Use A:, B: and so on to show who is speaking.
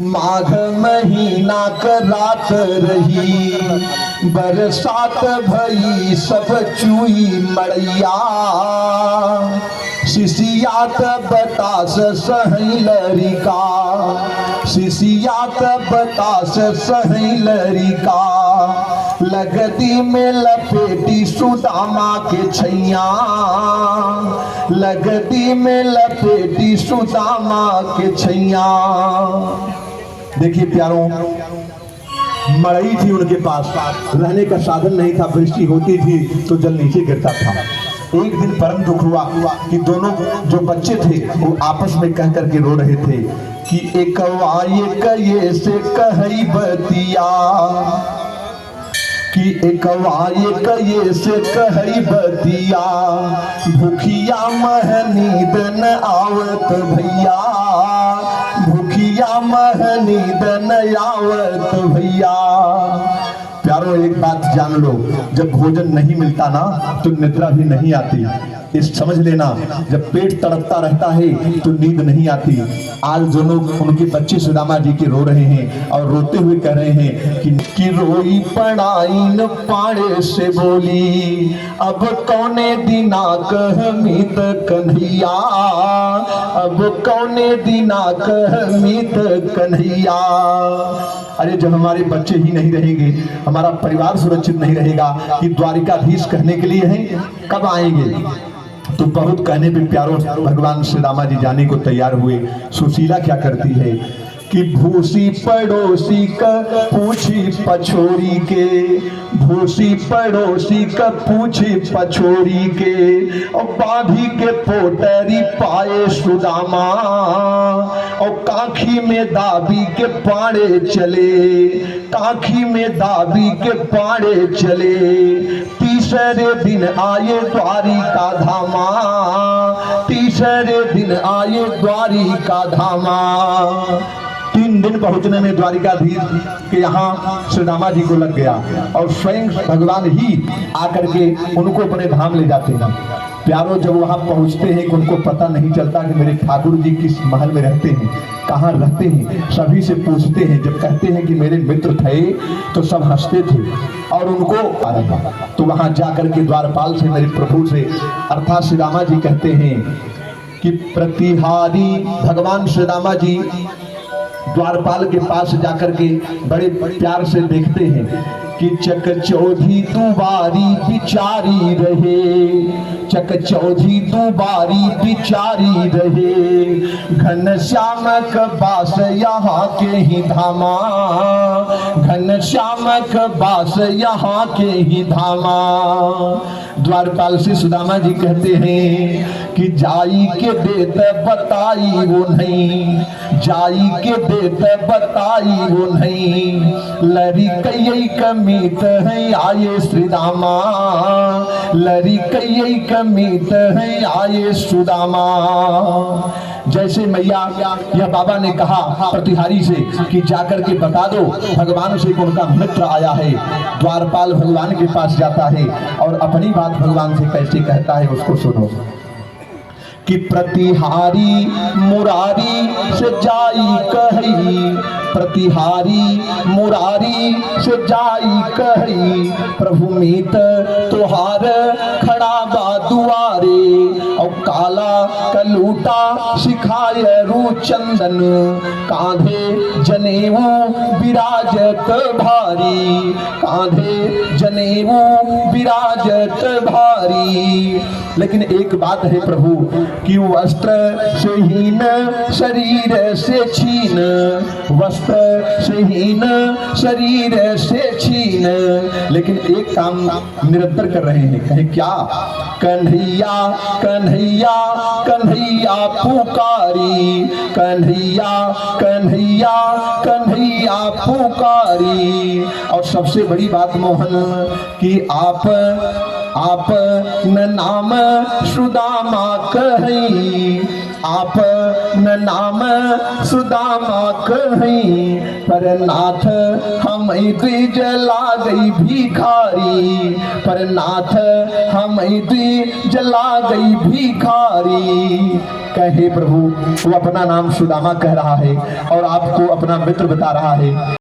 A: माघ महीना क रात रही, बरसात भई सब चुई मड़ैया। शिशियात बतास सही लरिका, शिशियात बतास सही लरिका। लगती में लपेटी सुदामा के छैया, लगती में लपेटी सुदामा के छैया। देखिए प्यारों, मड़ई थी उनके पास, रहने का साधन नहीं था। वृष्टि होती थी तो जल नीचे गिरता था। एक दिन परम दुख हुआ कि दोनों जो बच्चे थे वो आपस में कह करके रो रहे थे कि एकवा ये से कहई बतिया, कि एकवा ये से कहई बतिया। भूखिया मह नींद न आवत भैया, भूखिया मह नींद न आवत भैया। प्यारों, एक बात जान लो, जब भोजन नहीं मिलता ना तो निद्रा भी नहीं आती। इस समझ लेना, जब पेट तड़पता रहता है तो नींद नहीं आती। आज दोनों उनके बच्चे सुदामा जी के रो रहे हैं और रोते हुए कह रहे हैं कि रोई पड़ाइन पाड़े से बोली, अब कौने दिना कहमीत कन्हैया, अब कौने दिना कहमीत कन्हैया। अरे जब हमारे बच्चे ही नहीं रहेंगे, हमारा परिवार सुरक्षित नहीं रहेगा, कि द्वारिकाधीश कहने के लिए हैं, कब आएंगे। तो बहुत कहने पे प्यारों भगवान श्री रामा जी जाने को तैयार हुए। सुशीला क्या करती है कि भूसी पड़ोसी का पूछी पछोरी के, भूसी पड़ोसी का पूछी पछोरी के। और बाधी के पोटरी पाए सुदामा, और काखी में दाबी के पाड़े चले, काखी में दाबी के पाड़े चले। तीसरे दिन आए द्वारिका धामा, तीसरे दिन आए द्वारिका धामा। 3 दिन पहुंचने में द्वारिकाधीश के यहाँ श्री रामा जी को लग गया और स्वयं भगवान ही आकर के उनको अपने धाम ले जाते हैं। प्यारों, जब वहां पहुंचते हैं कि उनको पता नहीं चलता कि मेरे ठाकुर जी किस महल में रहते हैं, कहाँ रहते हैं। सभी से पूछते हैं, जब कहते हैं कि मेरे मित्र थे तो सब हंसते थे और उनको तो वहां जाकर के द्वारपाल से, मेरे प्रभु से अर्थात श्री रामा जी कहते हैं कि प्रतिहारी भगवान श्री रामा जी द्वारपाल के पास जाकर के बड़े प्यार से देखते हैं कि चकचौधी दुबारी बिचारी रहे, चकचौधी दुबारी बिचारी रहे। घनश्याम का बास यहाँ के ही धामा, घनश्याम का बास यहाँ के ही धामा। द्वारपाल से सुदामा जी कहते हैं कि जाई के देत बताई वो नहीं, जाई के देत बताई वो नहीं। लरी कई कमीत है आए श्री रामा, लरी कई कमीत है आए सुदामा। जैसे मैया यह बाबा ने कहा प्रतिहारी से कि जाकर के बता दो भगवान से उनका मित्र आया है। द्वारपाल भगवान के पास जाता है और अपनी बात भगवान से कैसे कहता है उसको सुनो कि प्रतिहारी मुरारी से जाई कही, प्रतिहारी मुरारी से जाई कही। प्रभु मीत तुहार खड़ा बा दुआरे, और काला कलूटा सिखाय रू चंदन। कांधे जनेऊ विराजत भारी, कांधे जनेऊ विराजत भारी। लेकिन एक बात है प्रभु कि वस्त्र से हीन शरीर से छीन, वस्त्र से हीन शरीर से छीन। लेकिन एक काम निरंतर कर रहे हैं, कहे क्या? कन्हैया कन्हैया कन्हैया पुकारी, कन्हैया कन्हैया कन्हैया पुकारी। और सबसे बड़ी बात मोहन कि आप न नाम सुदामा कहीं, आप न नाम सुदामा कहीं। पर नाथ हम द्विज ला गई भिखारी, पर नाथ हम द्विज ला गई भिखारी। कहे प्रभु वो अपना नाम सुदामा कह रहा है और आपको अपना मित्र बता रहा है।